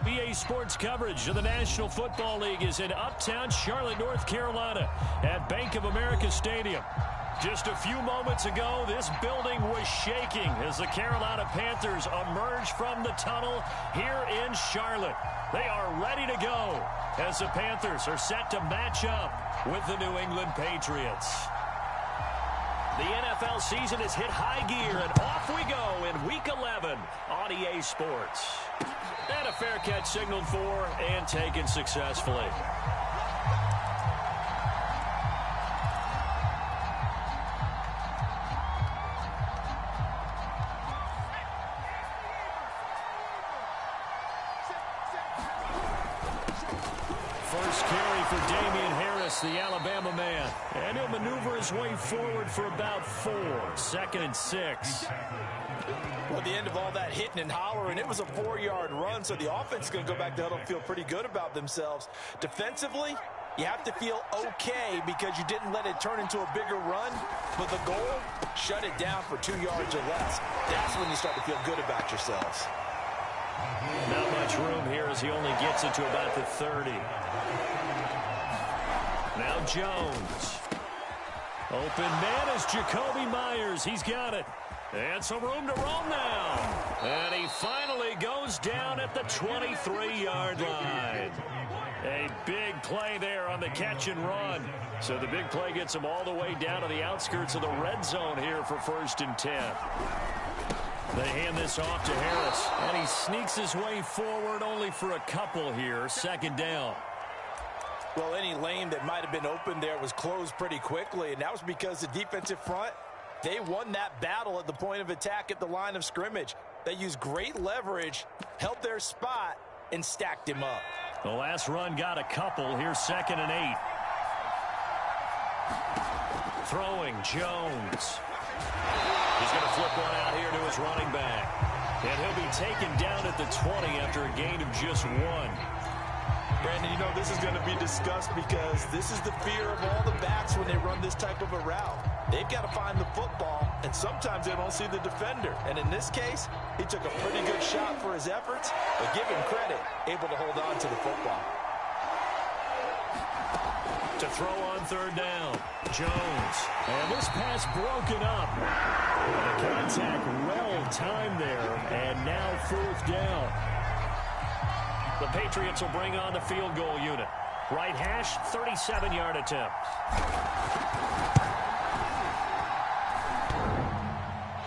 EA Sports coverage of the National Football League is in uptown Charlotte, North Carolina at Bank of America Stadium. Just a few moments ago, this building was shaking as the Carolina Panthers emerged from the tunnel here in Charlotte. They are ready to go as the Panthers are set to match up with the New England Patriots. The NFL season has hit high gear, and off we go in Week 11 on EA Sports. And a fair catch signaled for and taken successfully. The Alabama man, and he'll maneuver his way forward for about 4. 2nd and 6. Well, at the end of all that hitting and hollering, it was a 4-yard run, so the offense is going to go back to huddle and feel pretty good about themselves. Defensively, you have to feel okay because you didn't let it turn into a bigger run, but the goal, shut it down for 2 yards or less. That's when you start to feel good about yourselves. Not much room here as he only gets it to about the 30. Now Jones. Open man is Jacoby Myers. He's got it. And some room to roam now. And he finally goes down at the 23-yard line. A big play there on the catch and run. So the big play gets him all the way down to the outskirts of the red zone here for 1st and 10. They hand this off to Harris. And he sneaks his way forward only for a couple here. 2nd down. Well, any lane that might have been open there was closed pretty quickly, and that was because the defensive front, they won that battle at the point of attack at the line of scrimmage. They used great leverage, held their spot, and stacked him up. The last run got a couple. Here's 2nd and 8. Throwing, Jones. He's going to flip one out here to his running back. And he'll be taken down at the 20 after a gain of just 1. Brandon, you know, this is going to be discussed because this is the fear of all the backs when they run this type of a route. They've got to find the football, and sometimes they don't see the defender. And in this case, he took a pretty good shot for his efforts, but give him credit, able to hold on to the football. To throw on 3rd down, Jones. And this pass broken up. The contact well timed there, and now 4th down. The Patriots will bring on the field goal unit. Right hash, 37-yard attempt.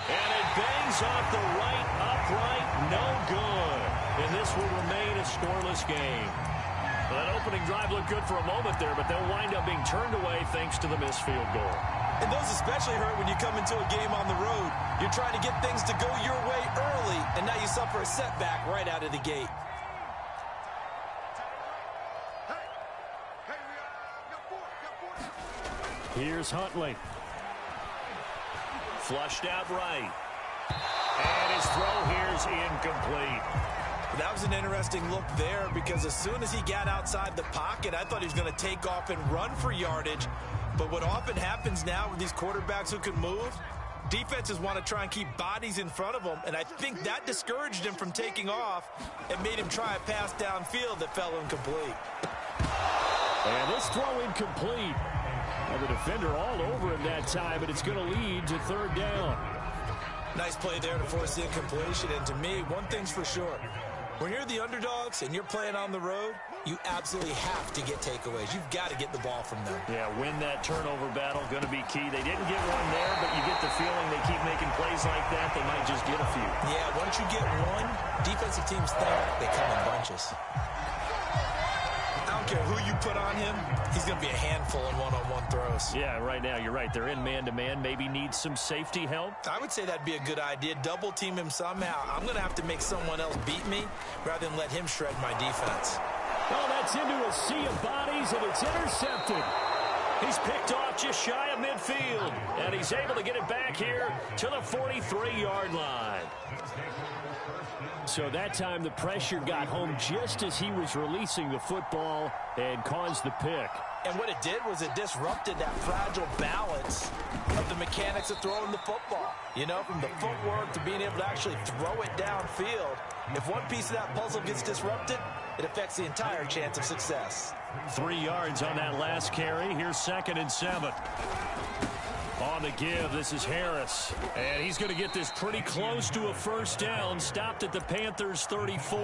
And it bangs off the right upright, no good. And this will remain a scoreless game. Well, that opening drive looked good for a moment there, but they'll wind up being turned away thanks to the missed field goal. And those especially hurt when you come into a game on the road. You're trying to get things to go your way early, and now you suffer a setback right out of the gate. Here's Huntley. Flushed out right. And his throw here's incomplete. That was an interesting look there because as soon as he got outside the pocket, I thought he was going to take off and run for yardage. But what often happens now with these quarterbacks who can move, defenses want to try and keep bodies in front of them, and I think that discouraged him from taking off and made him try a pass downfield that fell incomplete. And this throw incomplete. The defender all over him that time, but it's going to lead to 3rd down. Nice play there to force the incompletion, and to me, one thing's for sure. When you're the underdogs and you're playing on the road, you absolutely have to get takeaways. You've got to get the ball from them. Yeah, win that turnover battle, going to be key. They didn't get one there, but you get the feeling they keep making plays like that, they might just get a few. Yeah, once you get one, defensive teams think they come in bunches. I don't care who you put on him, he's going to be a handful in one-on-one throws. Yeah, right now, you're right. They're in man-to-man. Maybe need some safety help. I would say that'd be a good idea. Double team him somehow. I'm going to have to make someone else beat me rather than let him shred my defense. Well, that's into a sea of bodies, and it's intercepted. He's picked off just shy of midfield, and he's able to get it back here to the 43-yard line. So that time the pressure got home just as he was releasing the football and caused the pick. And what it did was it disrupted that fragile balance of the mechanics of throwing the football. You know, from the footwork to being able to actually throw it downfield. If one piece of that puzzle gets disrupted, it affects the entire chance of success. 3 yards on that last carry. Here's 2nd and 7. On the give, this is Harris. And he's going to get this pretty close to a first down. Stopped at the Panthers' 34.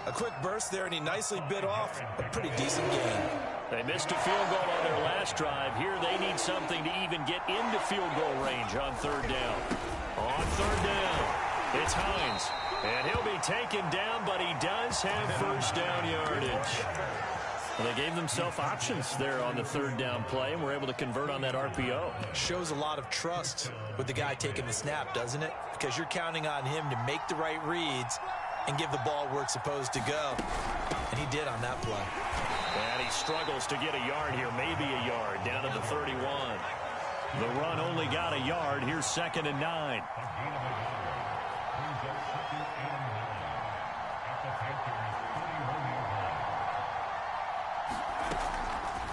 A quick burst there, and he nicely bit off a pretty decent gain. They missed a field goal on their last drive. Here they need something to even get into field goal range on 3rd down. On 3rd down, it's Hines. And he'll be taken down, but he does have first down yardage. Well, they gave themselves options there on the 3rd down play, and were able to convert on that RPO. Shows a lot of trust with the guy taking the snap, doesn't it? Because you're counting on him to make the right reads and give the ball where it's supposed to go. And he did on that play. And he struggles to get a yard here, maybe a yard, down to the 31. The run only got a yard. Here's 2nd and 9.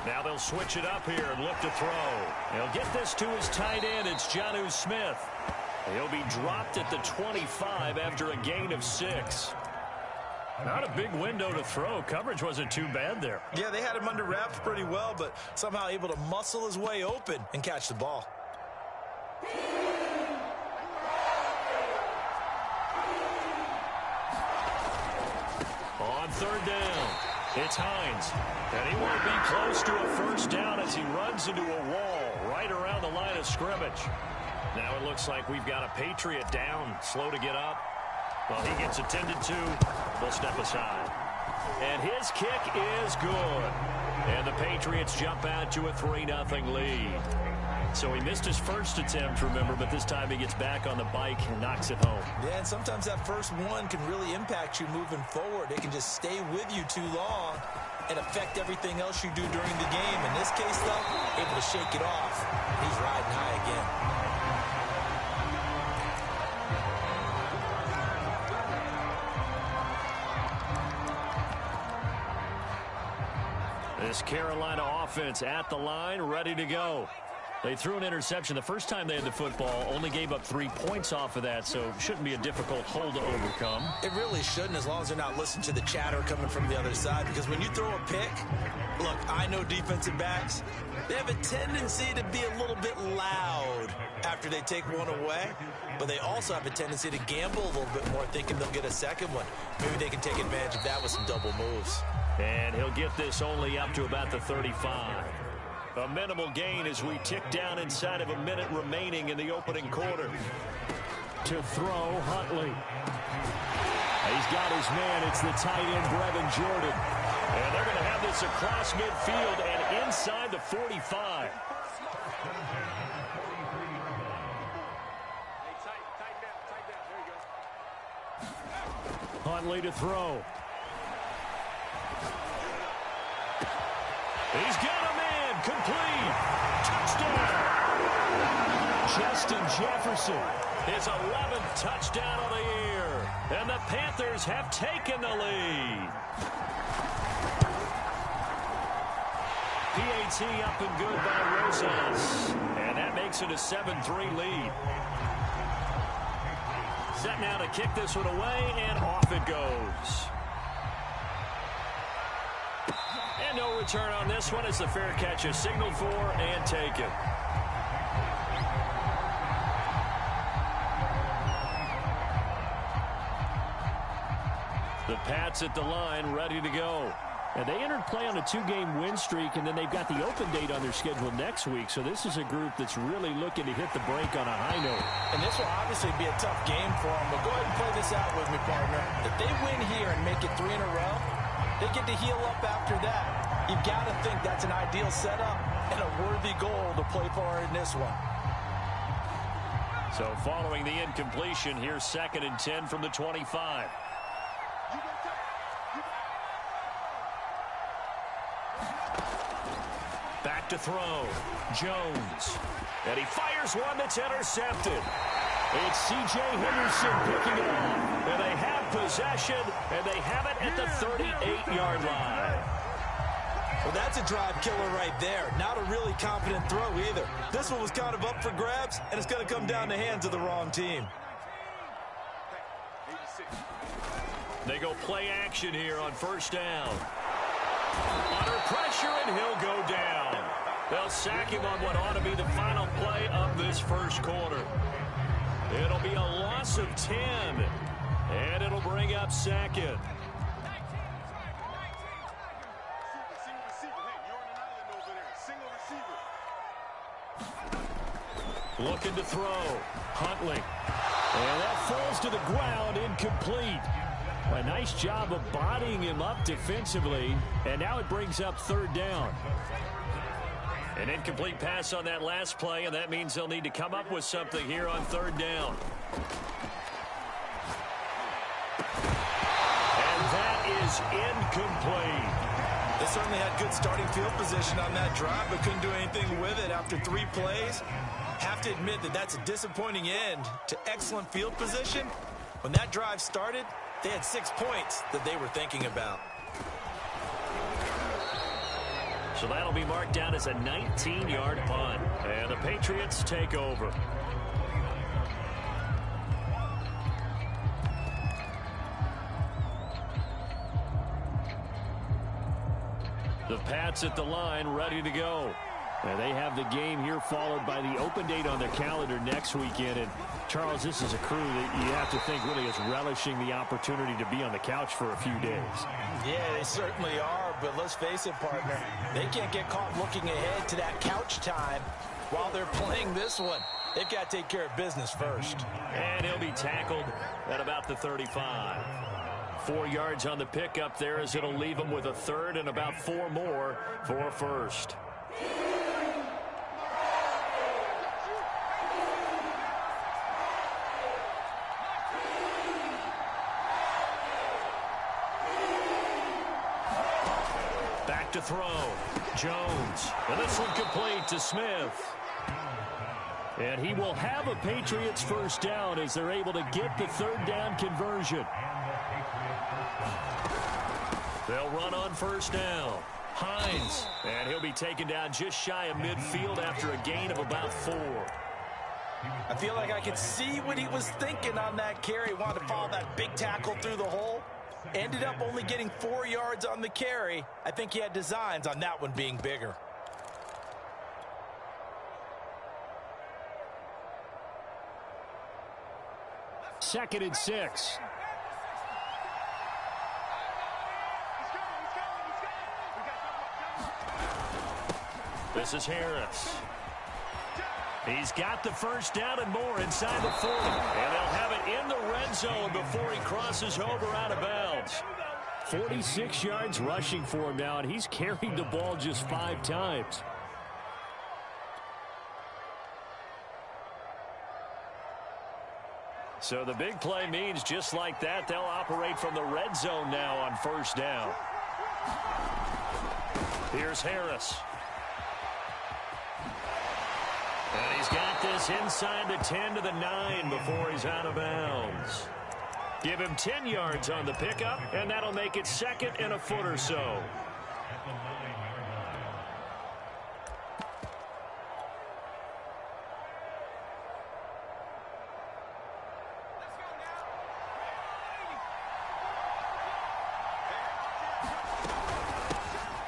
Now they'll switch it up here and look to throw. He'll get this to his tight end. It's Jonnu Smith. He'll be dropped at the 25 after a gain of 6. Not a big window to throw. Coverage wasn't too bad there. Yeah, they had him under wraps pretty well, but somehow able to muscle his way open and catch the ball. On 3rd down, it's Hines. And he won't be close to a first down as he runs into a wall right around the line of scrimmage. Now it looks like we've got a Patriot down, slow to get up. Well, he gets attended to. They'll step aside. And his kick is good. And the Patriots jump out to a 3-0 lead. So he missed his first attempt, remember, but this time he gets back on the bike and knocks it home. Yeah, and sometimes that first one can really impact you moving forward. It can just stay with you too long and affect everything else you do during the game. In this case, though, able to shake it off. He's riding high again. This Carolina offense at the line, ready to go. They threw an interception the first time they had the football, only gave up 3 points off of that, so shouldn't be a difficult hole to overcome. It really shouldn't, as long as they're not listening to the chatter coming from the other side, because when you throw a pick, look, I know defensive backs, they have a tendency to be a little bit loud after they take one away, but they also have a tendency to gamble a little bit more, thinking they'll get a second one. Maybe they can take advantage of that with some double moves. And he'll get this only up to about the 35. A minimal gain as we tick down inside of a minute remaining in the opening quarter. To throw, Huntley. He's got his man. It's the tight end, Brevin Jordan. And they're going to have this across midfield and inside the 45. Huntley to throw. He's got a man, complete, touchdown. Justin Jefferson, his 11th touchdown of the year, and the Panthers have taken the lead. PAT up and good by Rosas, and that makes it a 7-3 lead. Set now to kick this one away, and off it goes. And no return on this one as the fair catch is signaled for and taken. The Pats at the line, ready to go. And they entered play on a 2-game win streak, and then they've got the open date on their schedule next week. So this is a group that's really looking to hit the break on a high note. And this will obviously be a tough game for them, but go ahead and play this out with me, partner. If they win here and make it 3 in a row, they get to heal up after that. You've got to think that's an ideal setup and a worthy goal to play for in this one. So following the incompletion, here's 2nd and 10 from the 25. Back to throw. Jones. And he fires one that's intercepted. It's C.J. Henderson picking it up. And they have possession, and they have it at the 38-yard line. Well, that's a drive killer right there. Not a really confident throw either. This one was kind of up for grabs, and it's going to come down the hands of the wrong team. They go play action here on first down. Under pressure, and he'll go down. They'll sack him on what ought to be the final play of this first quarter. It'll be a loss of 10, and it'll bring up second. Looking to throw. Huntley. And that falls to the ground, incomplete. A nice job of bodying him up defensively, and now it brings up third down. An incomplete pass on that last play, and that means they'll need to come up with something here on third down. And that is incomplete. They certainly had good starting field position on that drive, but couldn't do anything with it after 3 plays. Have to admit that that's a disappointing end to excellent field position. When that drive started, they had 6 points that they were thinking about. So that'll be marked down as a 19-yard punt. And the Patriots take over. The Pats at the line, ready to go. And they have the game here followed by the open date on their calendar next weekend. And, Charles, this is a crew that you have to think really is relishing the opportunity to be on the couch for a few days. Yeah, they certainly are, but let's face it, partner. They can't get caught looking ahead to that couch time while they're playing this one. They've got to take care of business first. And he'll be tackled at about the 35. 4 yards on the pickup there as it'll leave him with a third and about 4 more for a first. Back to throw. Jones. And this one complete to Smith. And he will have a Patriots first down as they're able to get the third down conversion. They'll run on first down. Hines. And he'll be taken down just shy of midfield after a gain of about 4. I feel like I could see what he was thinking on that carry. Wanted to follow that big tackle through the hole. Ended up only getting 4 yards on the carry. I think he had designs on that one being bigger. Second and 6. This is Harris. He's got the first down and more inside the 40. And they'll have it in the red zone before he crosses over out of bounds. 46 yards rushing for him now, and he's carried the ball just 5 times. So the big play means just like that, they'll operate from the red zone now on first down. Here's Harris. And he's got this inside the 10 to the 9 before he's out of bounds. Give him 10 yards on the pickup, and that'll make it second and a foot or so.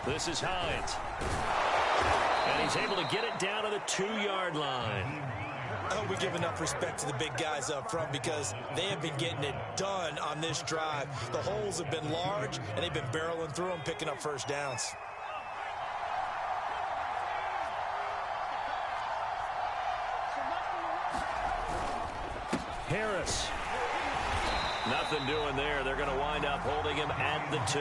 This is Hines. And he's able to get it down to the 2-yard line. I hope we give enough respect to the big guys up front because they have been getting it done on this drive. The holes have been large, and they've been barreling through them, picking up first downs. Harris. Nothing doing there. They're going to wind up holding him at the 2.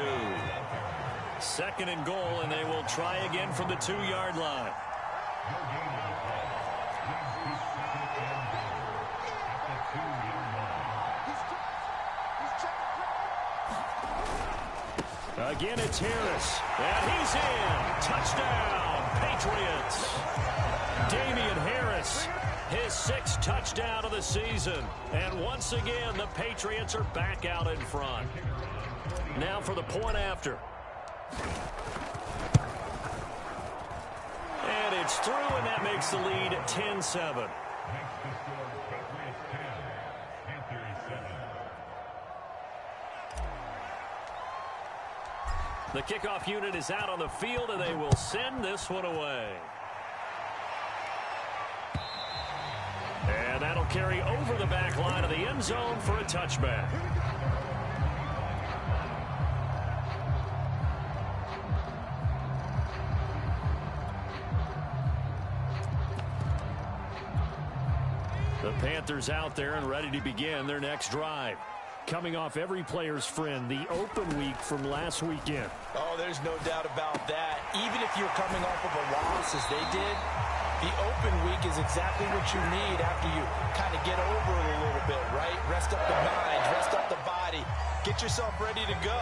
Second and goal, and they will try again from the 2-yard line. Again, it's Harris. And he's in. Touchdown, Patriots. Damian Harris, his 6th touchdown of the season. And once again, the Patriots are back out in front. Now for the point after. And it's through, and that makes the lead 10-7. The kickoff unit is out on the field, and they will send this one away. And that'll carry over the back line of the end zone for a touchback. The Panthers out there and ready to begin their next drive. Coming off every player's friend, the open week from last weekend. Oh, there's no doubt about that. Even if you're coming off of a loss as they did, the open week is exactly what you need after you kind of get over it a little bit, right? Rest up the mind, rest up the body, get yourself ready to go.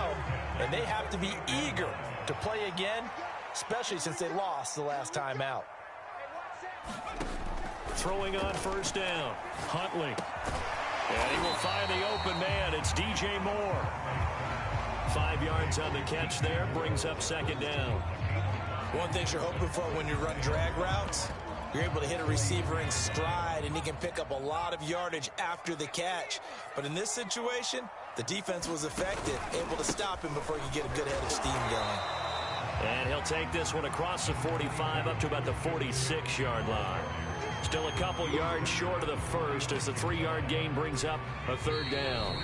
And they have to be eager to play again, especially since they lost the last time out. Throwing on first down, Huntley. And he will find the open man. It's DJ Moore. 5 yards on the catch there. Brings up second down. One thing you're hoping for when you run drag routes, you're able to hit a receiver in stride, and he can pick up a lot of yardage after the catch. But in this situation, the defense was effective, able to stop him before you get a good head of steam going. And he'll take this one across the 45 up to about the 46-yard line. Still a couple yards short of the first as the 3-yard gain brings up a third down.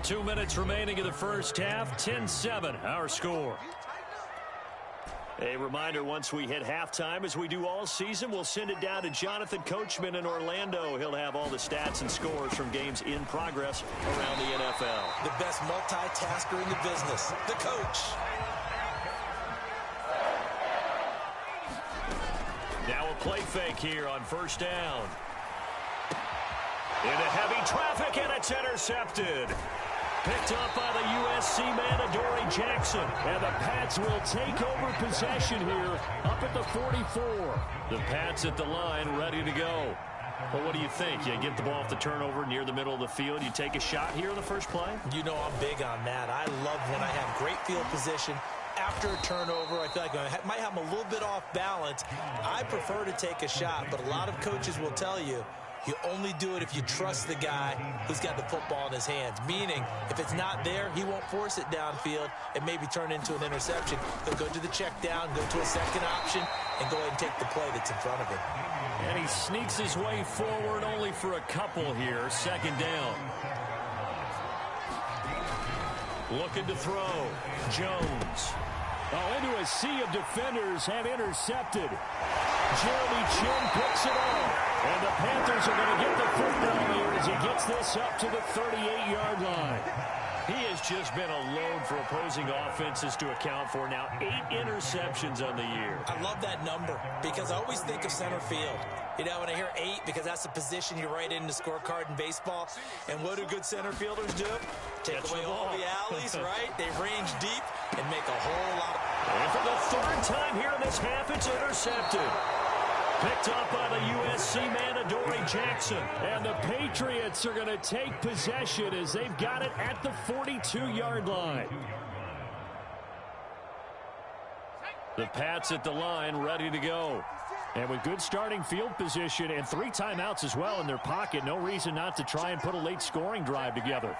2 minutes remaining in the first half. 10-7 our score. A reminder, once we hit halftime, as we do all season, we'll send it down to Jonathan Coachman in Orlando. He'll have all the stats and scores from games in progress around the NFL. The best multitasker in the business, the coach. Now a play fake here on first down. Into heavy traffic, and it's intercepted. Picked up by the USC man, Adoree Jackson. And the Pats will take over possession here up at the 44. The Pats at the line, ready to go. Well, what do you think? You get the ball off the turnover near the middle of the field. You take a shot here in the first play? You know I'm big on that. I love when I have great field position. After a turnover, I feel like I might have them a little bit off balance. I prefer to take a shot, but a lot of coaches will tell you, you only do it if you trust the guy who's got the football in his hands. Meaning, if it's not there, he won't force it downfield and maybe turn into an interception. He'll go to the check down, go to a second option, and go ahead and take the play that's in front of him. And he sneaks his way forward only for a couple here. Second down. Looking to throw. Jones. Oh, into a sea of defenders have intercepted. Jeremy Chin picks it up. And the Panthers are going to get the football here as he gets this up to the 38-yard line. He has just been a load for opposing offenses to account for. Now 8 interceptions on the year. I love that number because I always think of center field. You know, when I hear 8, because that's the position you write in the scorecard in baseball. And what do good center fielders do? Take away all the alleys, right? They range deep and make a whole lot of... And for the third time here in this half, it's intercepted. Picked up by the USC man, Adoree Jackson. And the Patriots are going to take possession as they've got it at the 42-yard line. The Pats at the line, ready to go. And with good starting field position and 3 timeouts as well in their pocket, no reason not to try and put a late scoring drive together.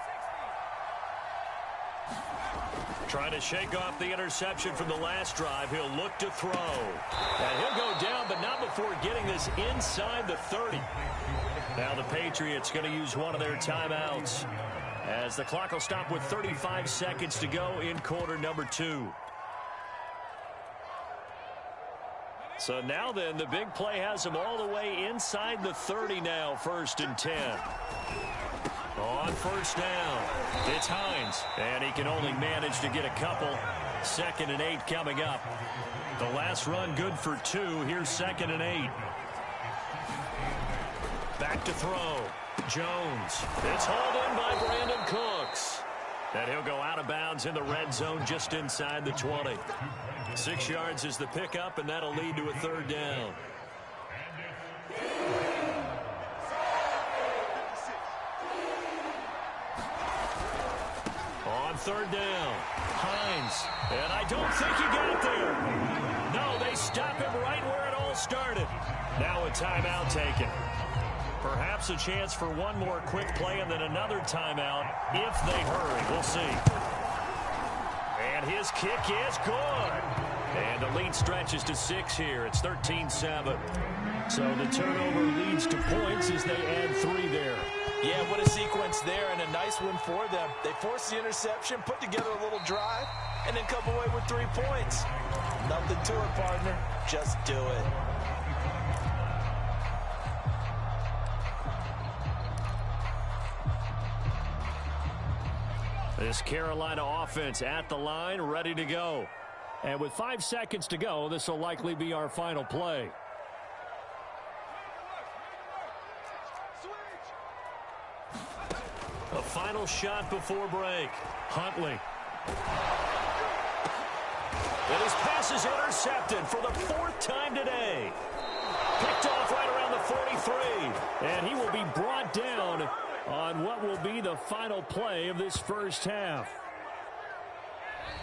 Trying to shake off the interception from the last drive. He'll look to throw. And he'll go down, but not before getting this inside the 30. Now the Patriots going to use one of their timeouts as the clock will stop with 35 seconds to go in quarter number 2. So now then, the big play has him all the way inside the 30 now, 1st and 10. On first down, it's Hines, and he can only manage to get a couple. 2nd and 8 coming up. The last run good for 2. Here's 2nd and 8. Back to throw. Jones. It's hauled in by Brandon Cooks. And he'll go out of bounds in the red zone just inside the 20. 6 yards is the pickup, and that'll lead to a third down. On third down, Hines. And I don't think he got there. No, they stop him right where it all started. Now a timeout taken. Perhaps a chance for one more quick play and then another timeout if they hurry. We'll see. And his kick is good. And the lead stretches to 6 here. It's 13-7. So the turnover leads to points as they add 3 there. Yeah, what a sequence there, and a nice one for them. They forced the interception, put together a little drive, and then come away with 3 points. Nothing to it, partner. Just do it. This Carolina offense at the line, ready to go. And with 5 seconds to go, this will likely be our final play. A final shot before break. Huntley. And his pass is intercepted for the 4th time today. Picked off right around the 43. And he will be brought down on what will be the final play of this first half.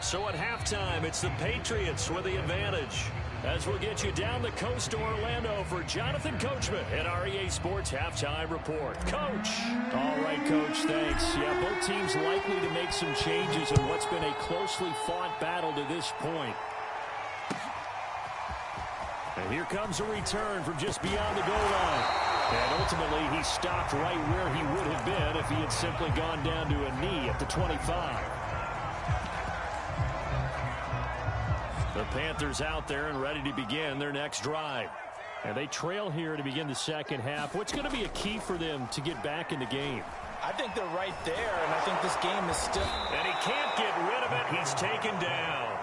So at halftime, it's the Patriots with the advantage. As we'll get you down the coast to Orlando for Jonathan Coachman at our EA Sports Halftime Report. Coach. All right, Coach, thanks. Yeah, both teams likely to make some changes in what's been a closely fought battle to this point. And here comes a return from just beyond the goal line. And ultimately, he stopped right where he would have been if he had simply gone down to a knee at the 25. The Panthers out there and ready to begin their next drive. And they trail here to begin the second half. What's going to be a key for them to get back in the game? I think they're right there, and I think this game is still... And he can't get rid of it. He's taken down.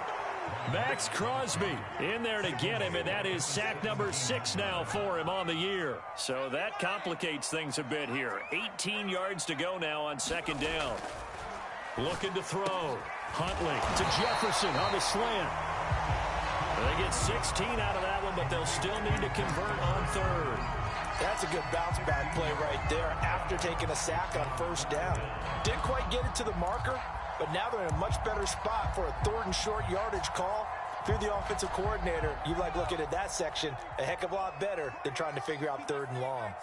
Max Crosby in there to get him, and that is sack number 6 now for him on the year. So that complicates things a bit here. 18 yards to go now on second down. Looking to throw. Huntley to Jefferson on the slant. They get 16 out of that one, but they'll still need to convert on third. That's a good bounce-back play right there after taking a sack on first down. Didn't quite get it to the marker, but now they're in a much better spot for a 3rd and short yardage call. If you're the offensive coordinator, you like looking at that section a heck of a lot better than trying to figure out 3rd and long.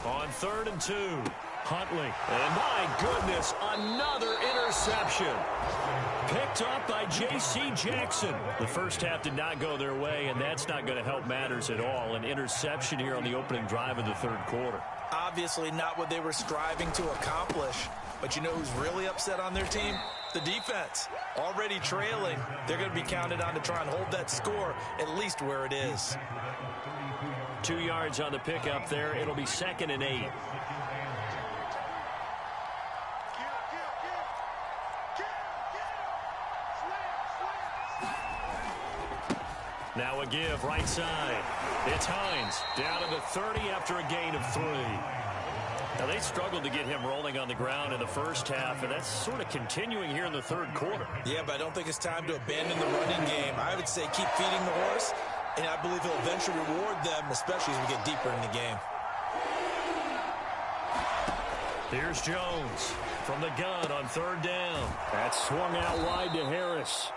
On 3rd and 2, Huntley. And my goodness, another interception. Picked up by J.C. Jackson. The first half did not go their way, and that's not going to help matters at all. An interception here on the opening drive of the 3rd quarter. Obviously not what they were striving to accomplish. But you know who's really upset on their team? The defense. Already trailing. They're going to be counted on to try and hold that score at least where it is. 2 yards on the pickup there. It'll be 2nd and 8. Now a give right side. It's Hines down to the 30 after a gain of 3. Now they struggled to get him rolling on the ground in the first half, and that's sort of continuing here in the 3rd quarter. Yeah, but I don't think it's time to abandon the running game. I would say keep feeding the horse, and I believe he'll eventually reward them, especially as we get deeper in the game. Here's Jones from the gun on 3rd down. That's swung out wide to Harris.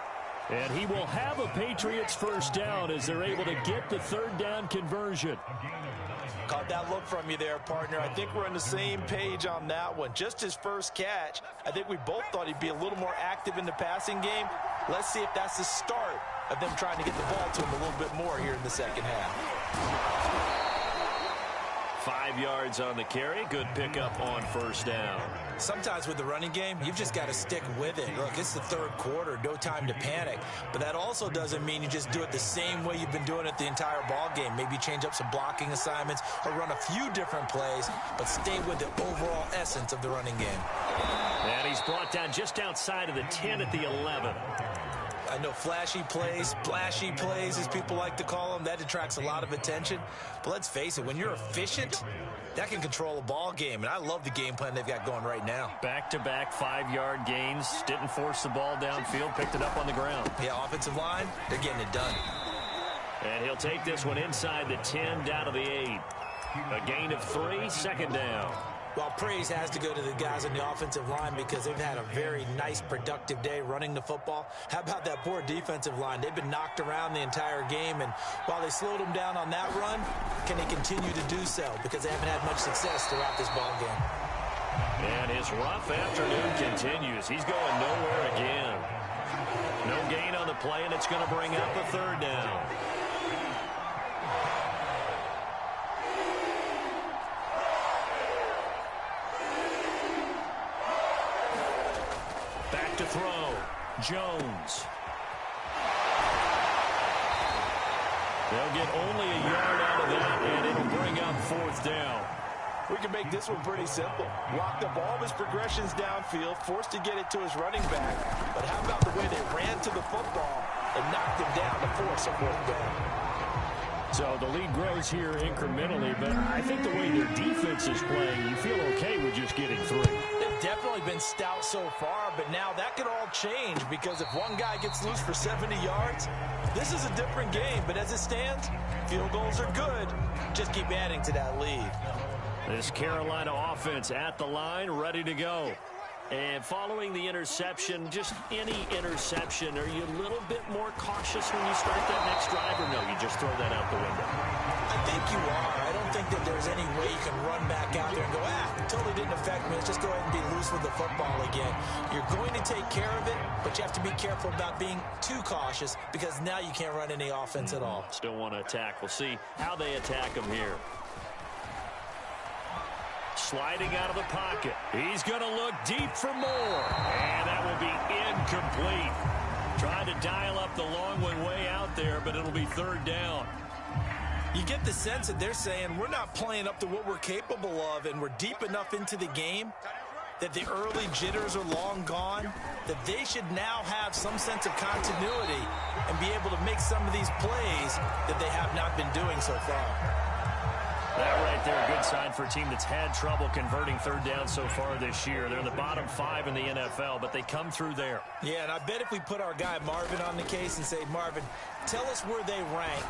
And he will have a Patriots first down as they're able to get the 3rd down conversion. Caught that look from you there, partner. I think we're on the same page on that one. Just his first catch. I think we both thought he'd be a little more active in the passing game. Let's see if that's the start of them trying to get the ball to him a little bit more here in the second half. 5 yards on the carry. Good pickup on first down. Sometimes with the running game, you've just got to stick with it. Look, it's the 3rd quarter. No time to panic. But that also doesn't mean you just do it the same way you've been doing it the entire ball game. Maybe change up some blocking assignments or run a few different plays, but stay with the overall essence of the running game. And he's brought down just outside of the 10 at the 11. I know flashy plays, splashy plays, as people like to call them, that attracts a lot of attention. But let's face it, when you're efficient, that can control a ball game. And I love the game plan they've got going right now. Back-to-back 5-yard gains. Didn't force the ball downfield. Picked it up on the ground. Yeah, offensive line, they're getting it done. And he'll take this one inside the 10, down to the 8. A gain of 3, 2nd down. Well, praise has to go to the guys on the offensive line because they've had a very nice, productive day running the football. How about that poor defensive line? They've been knocked around the entire game, and while they slowed them down on that run, can they continue to do so? Because they haven't had much success throughout this ball game. And his rough afternoon continues. He's going nowhere again. No gain on the play, and it's going to bring up a 3rd down. To throw, Jones. They'll get only a yard out of that, and it'll bring up 4th down. We can make this one pretty simple. Locked up all of his progressions downfield, forced to get it to his running back. But how about the way they ran to the football and knocked him down to force a 4th down? So the lead grows here incrementally, but I think the way their defense is playing, you feel okay with just getting 3. They've definitely been stout so far, but now that could all change because if one guy gets loose for 70 yards, this is a different game. But as it stands, field goals are good. Just keep adding to that lead. This Carolina offense at the line, ready to go. And following the interception, just any interception, are you a little bit more cautious when you start that next drive, or no, you just throw that out the window? I think you are. I don't think that there's any way you can run back out there and go, it totally didn't affect me. Let's just go ahead and be loose with the football again. You're going to take care of it, but you have to be careful about being too cautious because now you can't run any offense at all. Still want to attack. We'll see how they attack him here. Sliding out of the pocket. He's going to look deep for more. And that will be incomplete. Trying to dial up the long one way out there, but it'll be 3rd down. You get the sense that they're saying we're not playing up to what we're capable of, and we're deep enough into the game that the early jitters are long gone, that they should now have some sense of continuity and be able to make some of these plays that they have not been doing so far. That right there, a good sign for a team that's had trouble converting 3rd down so far this year. They're in the bottom 5 in the NFL, but they come through there. Yeah, and I bet if we put our guy Marvin on the case and say, Marvin, tell us where they rank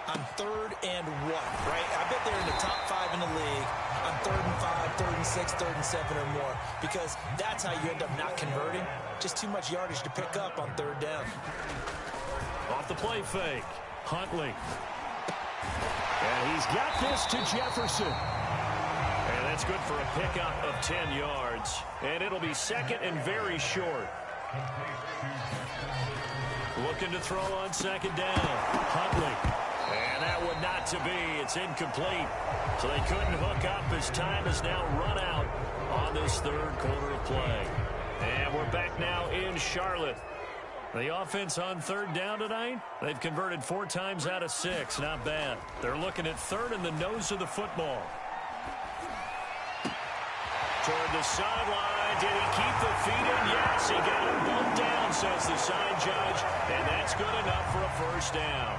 on 3rd and 1, right? I bet they're in the top 5 in the league on 3rd and 5, 3rd and 6, 3rd and 7 or more, because that's how you end up not converting. Just too much yardage to pick up on 3rd down. Off the play fake, Huntley. And he's got this to Jefferson. And that's good for a pickup of 10 yards. And it'll be 2nd and very short. Looking to throw on 2nd down. Huntley. And that would not to be. It's incomplete. So they couldn't hook up as time has now run out on this 3rd quarter of play. And we're back now in Charlotte. The offense on 3rd down tonight, they've converted 4 times out of 6. Not bad. They're looking at 3rd in the nose of the football. Toward the sideline. Did he keep the feet in? Yes, he got them both down, says the side judge. And that's good enough for a 1st down.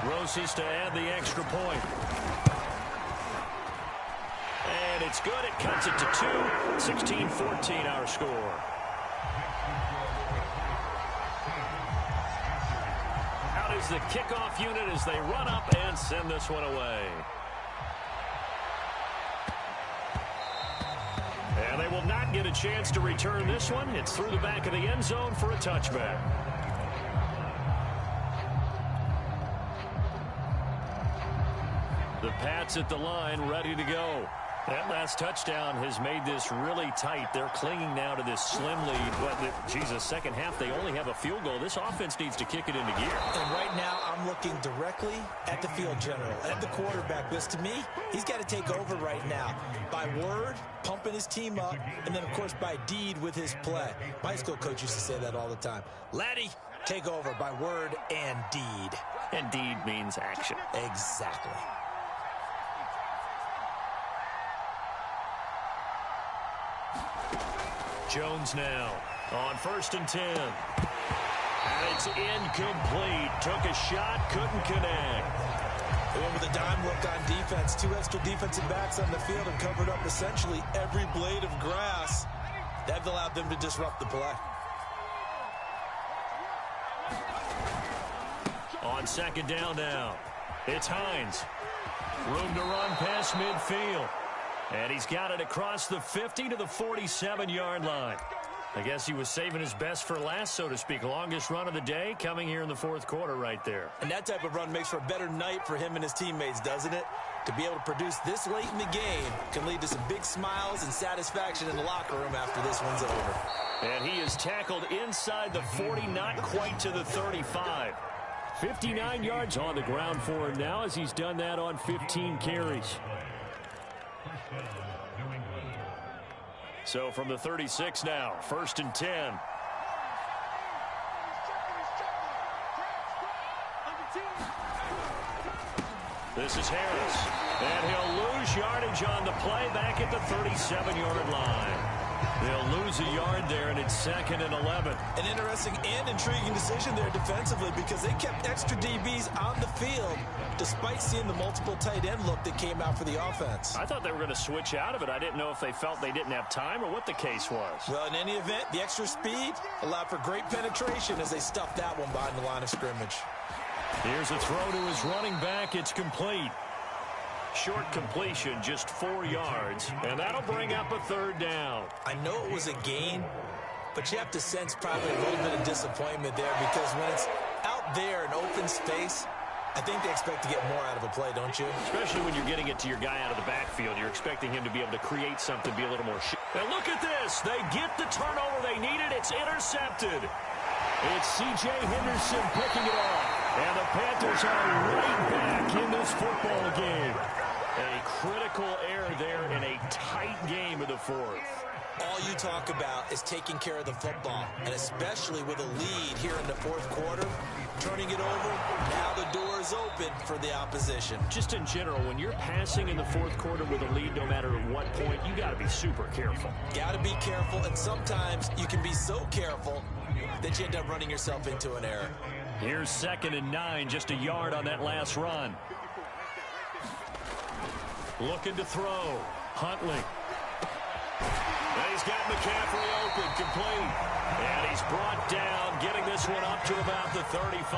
Roses to add the extra point. And it's good. It cuts it to 2. 16-14 our score. Is the kickoff unit as they run up and send this one away. And they will not get a chance to return this one. It's through the back of the end zone for a touchback. The Pats at the line, ready to go. That last touchdown has made this really tight. They're clinging now to this slim lead. But, Jesus, second half, they only have a field goal. This offense needs to kick it into gear. And right now, I'm looking directly at the field general, at the quarterback. Because to me, he's got to take over right now. By word, pumping his team up, and then, of course, by deed with his play. My high school coach used to say that all the time. Laddie, take over by word and deed. And deed means action. Exactly. Jones now on 1st and 10. And it's incomplete. Took a shot, couldn't connect. They went with a dime look on defense. 2 extra defensive backs on the field and covered up essentially every blade of grass. That allowed them to disrupt the play. On second down now, it's Hines. Room to run past midfield. And he's got it across the 50 to the 47-yard line. I guess he was saving his best for last, so to speak. Longest run of the day coming here in the fourth quarter right there. And that type of run makes for a better night for him and his teammates, doesn't it? To be able to produce this late in the game can lead to some big smiles and satisfaction in the locker room after this one's over. And he is tackled inside the 40, not quite to the 35. 59 yards on the ground for him now as he's done that on 15 carries. So from the 36 now, 1st and 10. This is Harris. And he'll lose yardage on the play back at the 37-yard line. They'll lose a yard there, and it's 2nd and 11. An interesting and intriguing decision there defensively because they kept extra DBs on the field despite seeing the multiple tight end look that came out for the offense. I thought they were going to switch out of it. I didn't know if they felt they didn't have time or what the case was. Well, in any event, the extra speed allowed for great penetration as they stuffed that one behind the line of scrimmage. Here's a throw to his running back. It's complete. Short completion, just 4 yards, and that'll bring up a 3rd down. I know it was a gain, but you have to sense probably a little bit of disappointment there because when it's out there in open space, I think they expect to get more out of a play, don't you? Especially when you're getting it to your guy out of the backfield. You're expecting him to be able to create something, be a little more And look at this. They get the turnover they needed. It's intercepted. It's C.J. Henderson picking it off. And the Panthers are right back in this football game. A critical error there in a tight game of the 4th. All you talk about is taking care of the football, and especially with a lead here in the 4th quarter, turning it over, now the door is open for the opposition. Just in general, when you're passing in the 4th quarter with a lead, no matter at what point, you got to be super careful. Got to be careful, and sometimes you can be so careful that you end up running yourself into an error. Here's 2nd and 9, just a yard on that last run. Looking to throw. Huntley. And he's got McCaffrey open, complete. And he's brought down, getting this one up to about the 35.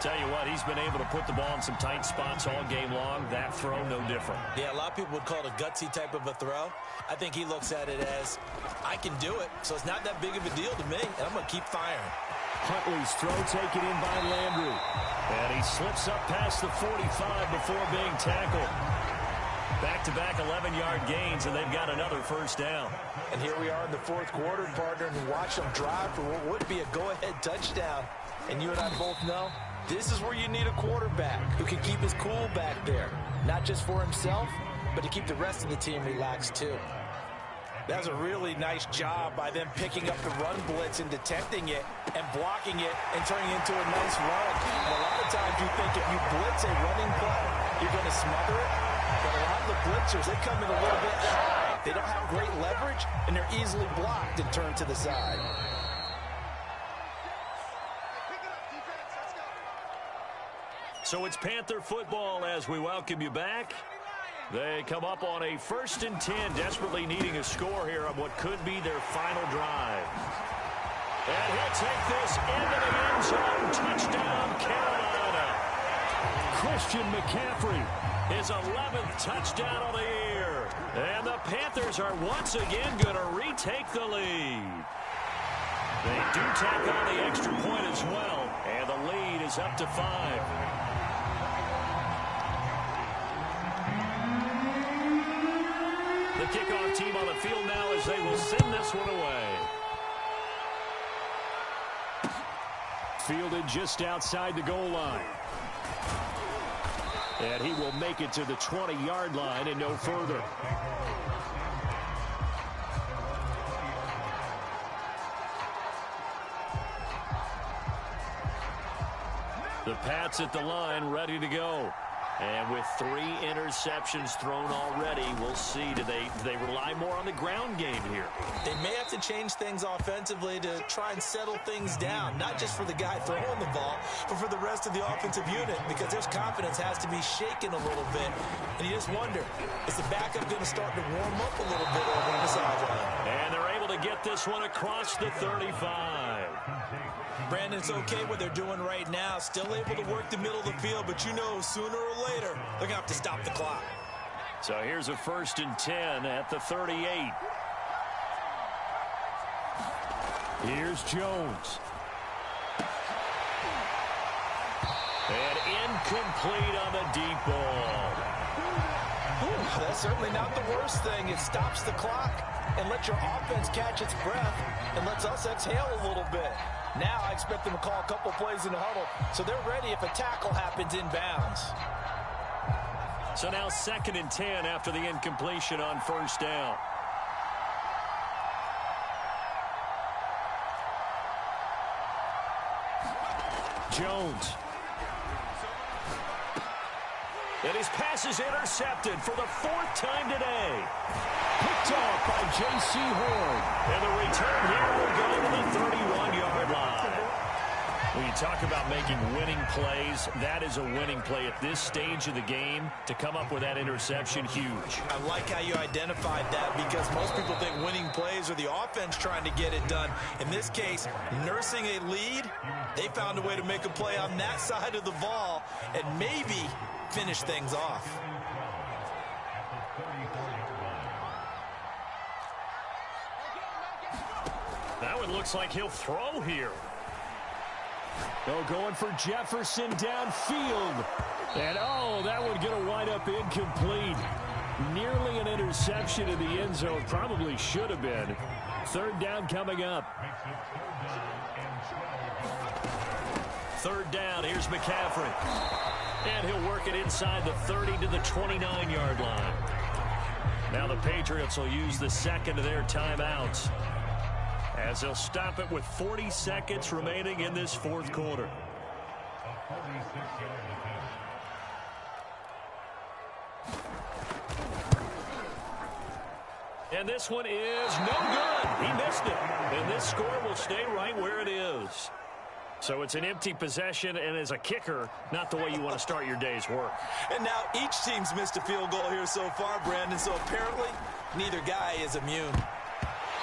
Tell you what, he's been able to put the ball in some tight spots all game long. That throw, no different. Yeah, a lot of people would call it a gutsy type of a throw. I think he looks at it as, I can do it, so it's not that big of a deal to me, and I'm going to keep firing. Huntley's throw taken in by Landry. And he slips up past the 45 before being tackled. Back-to-back 11-yard gains, and they've got another 1st down. And here we are in the 4th quarter, partner, and watch them drive for what would be a go-ahead touchdown. And you and I both know this is where you need a quarterback who can keep his cool back there. Not just for himself, but to keep the rest of the team relaxed, too. That was a really nice job by them picking up the run blitz and detecting it and blocking it and turning it into a nice run. And a lot of times you think if you blitz a running play, you're going to smother it. But a lot of the blitzers, they come in a little bit high. They don't have great leverage, and they're easily blocked and turned to the side. So it's Panther football as we welcome you back. They come up on a 1st and 10, desperately needing a score here on what could be their final drive. And he'll take this into the end zone. Touchdown, Carolina. Christian McCaffrey, his 11th touchdown of the year. And the Panthers are once again going to retake the lead. They do tack on the extra point as well, and the lead is up to 5. The kickoff team on the field now as they will send this one away. Fielded just outside the goal line. And he will make it to the 20-yard line and no further. The Pats at the line, ready to go. And with 3 interceptions thrown already, we'll see. Do they rely more on the ground game here? They may have to change things offensively to try and settle things down, not just for the guy throwing the ball, but for the rest of the offensive unit, because their confidence has to be shaken a little bit. And you just wonder, is the backup going to start to warm up a little bit over on the sideline? And they're able to get this one across the 35. Brandon, it's okay what they're doing right now. Still able to work the middle of the field, but you know sooner or later they're going to have to stop the clock. So here's a 1st and 10 at the 38. Here's Jones. And incomplete on the deep ball. Ooh, that's certainly not the worst thing. It stops the clock and lets your offense catch its breath and lets us exhale a little bit. Now I expect them to call a couple plays in the huddle, so they're ready if a tackle happens inbounds. So now 2nd and 10 after the incompletion on 1st down. Jones. And his pass is intercepted for the 4th time today. Picked off by J.C. Horn. And the return here will go to the 31-yard line. When you talk about making winning plays, that is a winning play at this stage of the game. To come up with that interception, huge. I like how you identified that, because most people think winning plays are the offense trying to get it done. In this case, nursing a lead, they found a way to make a play on that side of the ball and maybe finish things off. Now it looks like he'll throw here. Going for Jefferson downfield. And, that would get a wind up incomplete. Nearly an interception in the end zone. Probably should have been. 3rd down coming up. 3rd down. Here's McCaffrey. And he'll work it inside the 30 to the 29-yard line. Now the Patriots will use the 2nd of their timeouts, as they'll stop it with 40 seconds remaining in this 4th quarter. And this one is no good. He missed it. And this score will stay right where it is. So it's an empty possession, and as a kicker, not the way you want to start your day's work. And now each team's missed a field goal here so far, Brandon, so apparently neither guy is immune.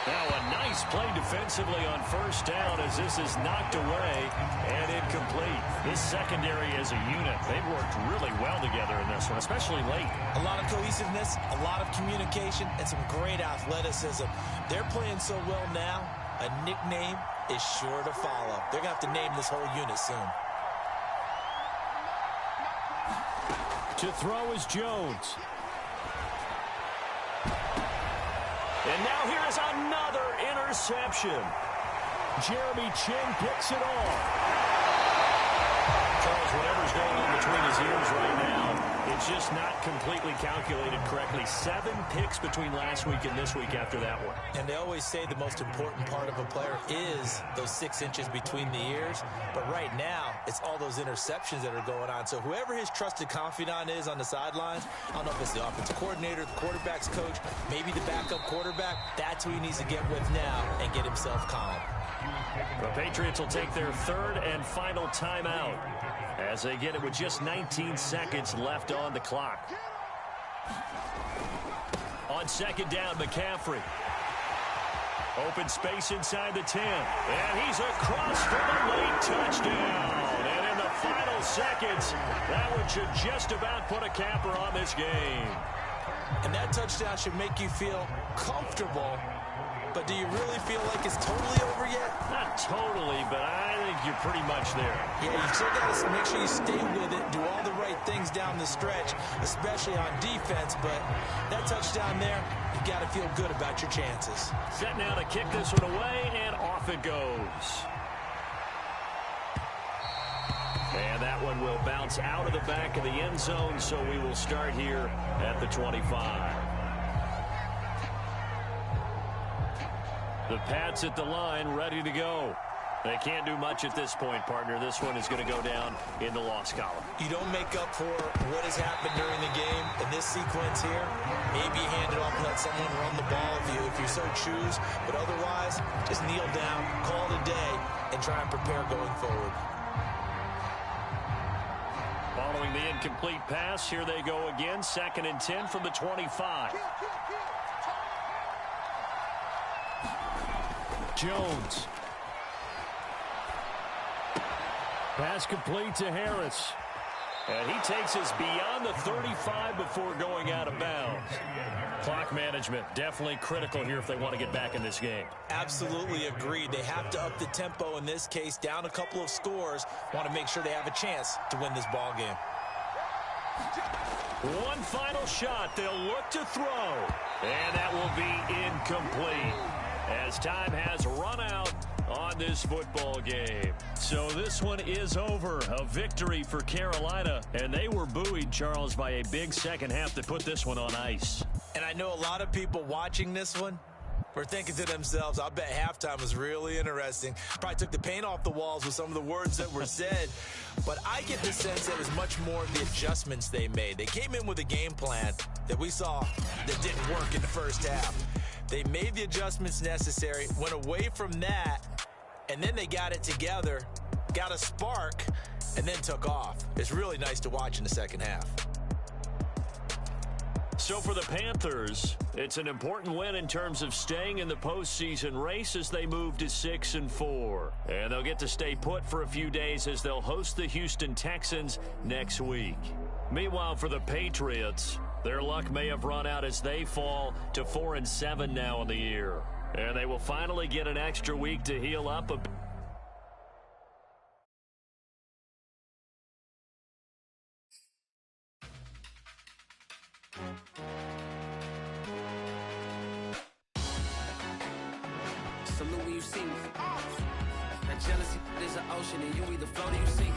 Now a nice play defensively on 1st down, as this is knocked away and incomplete. This secondary as a unit, they've worked really well together in this one, especially late. A lot of cohesiveness, a lot of communication, and some great athleticism. They're playing so well now, a nickname is sure to follow. They're going to have to name this whole unit soon. To throw is Jones. And now here is another interception. Jeremy Chin picks it off. Charles, whatever's going on between his ears right now, it's just not completely calculated correctly. 7 picks between last week and this week after that one. And they always say the most important part of a player is those 6 inches between the ears. But right now, it's all those interceptions that are going on. So whoever his trusted confidant is on the sidelines, I don't know if it's the offensive coordinator, the quarterback's coach, maybe the backup quarterback, that's who he needs to get with now and get himself calm. The Patriots will take their 3rd and final timeout as they get it with just 19 seconds left on the clock. On 2nd down, McCaffrey. Open space inside the 10. And he's across for the late touchdown. And in the final seconds, that one should just about put a capper on this game. And that touchdown should make you feel comfortable. But do you really feel like it's totally over yet? Not totally, but I think you're pretty much there. Yeah, you still got to make sure you stay with it, do all the right things down the stretch, especially on defense. But that touchdown there, you've got to feel good about your chances. Set now to kick this one away, and off it goes. And that one will bounce out of the back of the end zone, so we will start here at the 25. The Pats at the line, ready to go. They can't do much at this point, partner. This one is going to go down in the loss column. You don't make up for what has happened during the game in this sequence here. Maybe you hand it off and let someone run the ball if you so choose. But otherwise, just kneel down, call it a day, and try and prepare going forward. Following the incomplete pass, here they go again. 2nd and 10 from the 25. Jones. Pass complete to Harris. And he takes us beyond the 35 before going out of bounds. Clock management definitely critical here if they want to get back in this game. Absolutely agreed. They have to up the tempo in this case, down a couple of scores. Want to make sure they have a chance to win this ball game. One final shot. They'll look to throw. And that will be incomplete as time has run out on this football game. So this one is over. A victory for Carolina. And they were buoyed, Charles, by a big second half to put this one on ice. And I know a lot of people watching this one were thinking to themselves, I bet halftime was really interesting. Probably took the paint off the walls with some of the words that were said. But I get the sense that it was much more of the adjustments they made. They came in with a game plan that we saw that didn't work in the first half. They made the adjustments necessary, went away from that, and then they got it together, got a spark, and then took off. It's really nice to watch in the second half. So for the Panthers, it's an important win in terms of staying in the postseason race as they move to 6-4. And they'll get to stay put for a few days as they'll host the Houston Texans next week. Meanwhile, for the Patriots, their luck may have run out as they fall to 4-7 now in the year. And they will finally get an extra week to heal up a bit. Salute when you see me. That jealousy is an ocean and you either float or you sink.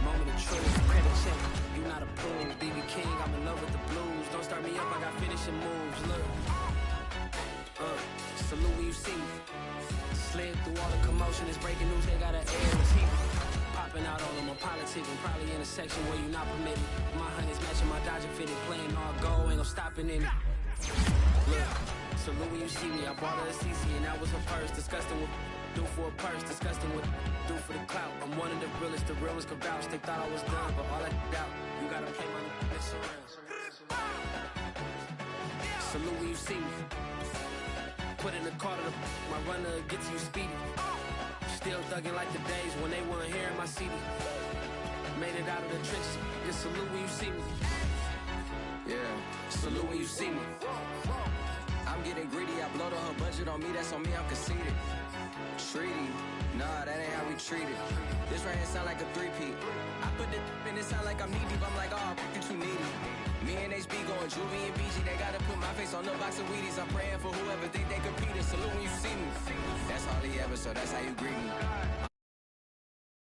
Moment of truth, credit check. You not approved. BB King, I'm in love with the blues. Don't start me up, I got finishing moves. Look. Salute when you see me. Slid through all the commotion. It's breaking news, they got an air and TV. Popping out on them, I'm politicking. Probably in a section where you not permitted. My honey's matching my Dodger fitted. Playing all gold, ain't no stopping in it. Look. Salute when you see me. I bought her a CC and that was her purse. Disgusting with do for a purse. Disgusting with do for the clout. I'm one of the realest. The real ones could vouch. They thought I was done, but all I doubt. You gotta play my next around. Salute when you see me. Put in the car to my runner gets you speedy. Still thugging like the days when they weren't hearing my CD. Made it out of the trenches. Just salute when you see me. Yeah, salute when you see me. I'm getting greedy, I blowed on her budget on me, that's on me, I'm conceited. Treaty, nah, that ain't how we treat it. This right here sound like a three-peat. I put the in it sound like I'm knee-deep, I'm like, oh, you too needy. Me and HB going Juvie and BG, they gotta put my face on the box of Wheaties. I'm praying for whoever think they compete. Salute when you see me. That's all he ever, so that's how you greet me.